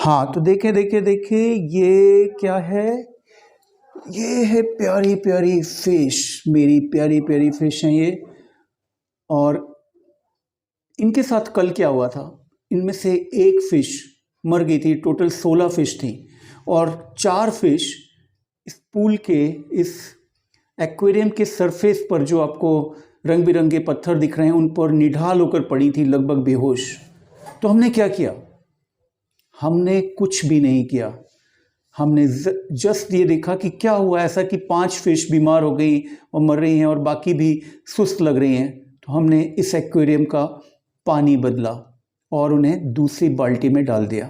हाँ, तो देखें देखें देखें, ये क्या है? ये है प्यारी प्यारी फिश, मेरी प्यारी प्यारी फिश हैं ये। और इनके साथ कल क्या हुआ था, इनमें से एक फिश मर गई थी। टोटल 16 फिश थी और 4 फिश इस पूल के, इस एक्वेरियम के सरफेस पर जो आपको रंग बिरंगे पत्थर दिख रहे हैं उन पर निढाल होकर पड़ी थी, लगभग बेहोश। तो हमने क्या किया? हमने कुछ भी नहीं किया। हमने जस्ट ये देखा कि क्या हुआ ऐसा कि 5 फिश बीमार हो गई और मर रही हैं और बाकी भी सुस्त लग रही हैं। तो हमने इस एक्वेरियम का पानी बदला और उन्हें दूसरी बाल्टी में डाल दिया।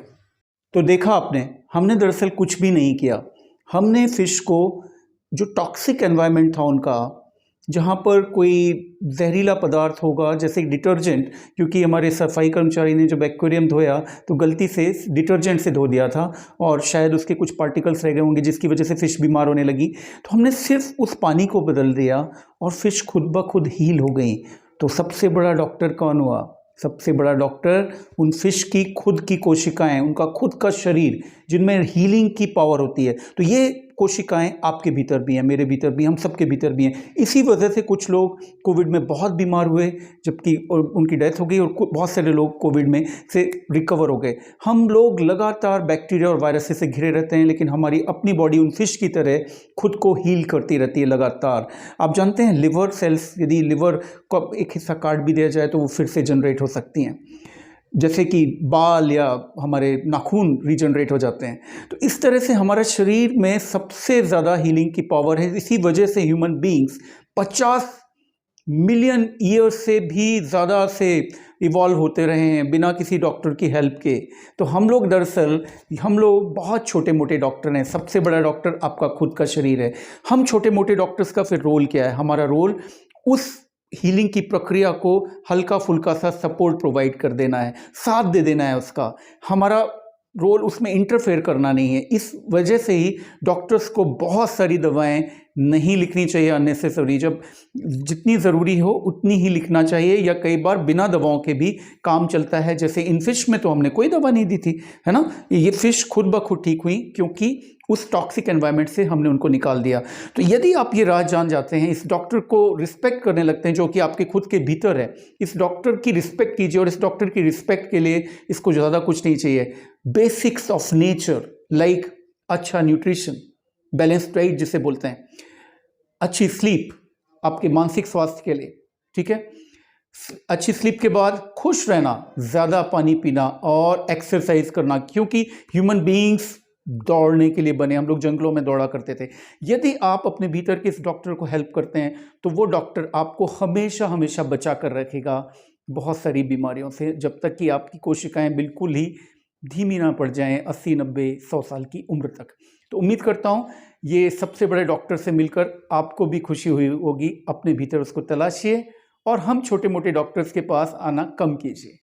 तो देखा आपने, हमने दरअसल कुछ भी नहीं किया। हमने फिश को, जो टॉक्सिक एनवायरनमेंट था उनका, जहाँ पर कोई जहरीला पदार्थ होगा जैसे डिटर्जेंट, क्योंकि हमारे सफाई कर्मचारी ने जब एक्वेरियम धोया तो गलती से डिटर्जेंट से धो दिया था और शायद उसके कुछ पार्टिकल्स रह गए होंगे जिसकी वजह से फ़िश बीमार होने लगी। तो हमने सिर्फ उस पानी को बदल दिया और फ़िश खुद ब खुद हील हो गई। तो सबसे बड़ा डॉक्टर कौन हुआ? सबसे बड़ा डॉक्टर उन फिश की खुद की कोशिकाएं, उनका खुद का शरीर जिनमें हीलिंग की पावर होती है। तो ये कोशिकाएं आपके भीतर भी हैं, मेरे भीतर भी, हम सबके भीतर भी हैं। इसी वजह से कुछ लोग कोविड में बहुत बीमार हुए जबकि उनकी डेथ हो गई और बहुत सारे लोग कोविड में से रिकवर हो गए। हम लोग लगातार बैक्टीरिया और वायरस से घिरे रहते हैं, लेकिन हमारी अपनी बॉडी उन फिश की तरह खुद को हील करती रहती है लगातार। आप जानते हैं लिवर सेल्स, यदि लिवर को एक हिस्सा काट भी दिया जाए तो वो फिर से जनरेट हो सकती हैं, जैसे कि बाल या हमारे नाखून रीजनरेट हो जाते हैं। तो इस तरह से हमारा शरीर में सबसे ज़्यादा हीलिंग की पावर है। इसी वजह से ह्यूमन बीइंग्स 50 मिलियन ईयर से भी ज़्यादा से इवॉल्व होते रहे हैं बिना किसी डॉक्टर की हेल्प के। तो हम लोग दरअसल, हम लोग बहुत छोटे मोटे डॉक्टर हैं। सबसे बड़ा डॉक्टर आपका खुद का शरीर है। हम छोटे मोटे डॉक्टर्स का फिर रोल क्या है? हमारा रोल उस हीलिंग की प्रक्रिया को हल्का फुल्का सा सपोर्ट प्रोवाइड कर देना है, साथ दे देना है उसका। हमारा रोल उसमें इंटरफेयर करना नहीं है। इस वजह से ही डॉक्टर्स को बहुत सारी दवाएं नहीं लिखनी चाहिए अननेसेसरी। जब जितनी ज़रूरी हो उतनी ही लिखना चाहिए, या कई बार बिना दवाओं के भी काम चलता है। जैसे इन फिश में तो हमने कोई दवा नहीं दी थी, है ना। ये फिश खुद ब खुद ठीक हुई क्योंकि उस टॉक्सिक एनवायरनमेंट से हमने उनको निकाल दिया। तो यदि आप ये राज जान जाते हैं, इस डॉक्टर को रिस्पेक्ट करने लगते हैं जो कि आपके खुद के भीतर है, इस डॉक्टर की रिस्पेक्ट कीजिए। और इस डॉक्टर की रिस्पेक्ट के लिए इसको ज़्यादा कुछ नहीं चाहिए। बेसिक्स ऑफ नेचर लाइक अच्छा न्यूट्रिशन, बैलेंस्ड डाइट जिसे बोलते हैं, अच्छी स्लीप आपके मानसिक स्वास्थ्य के लिए, ठीक है। अच्छी स्लीप के बाद खुश रहना, ज़्यादा पानी पीना और एक्सरसाइज करना, क्योंकि ह्यूमन बीइंग्स दौड़ने के लिए बने। हम लोग जंगलों में दौड़ा करते थे। यदि आप अपने भीतर के इस डॉक्टर को हेल्प करते हैं तो वो डॉक्टर आपको हमेशा हमेशा बचा कर रखेगा बहुत सारी बीमारियों से, जब तक कि आपकी कोशिकाएं बिल्कुल ही धीमी ना पड़ जाएं 80, 90, 100 साल की उम्र तक। तो उम्मीद करता हूं ये सबसे बड़े डॉक्टर से मिलकर आपको भी खुशी हुई होगी। अपने भीतर उसको तलाशिए और हम छोटे मोटे डॉक्टर्स के पास आना कम कीजिए।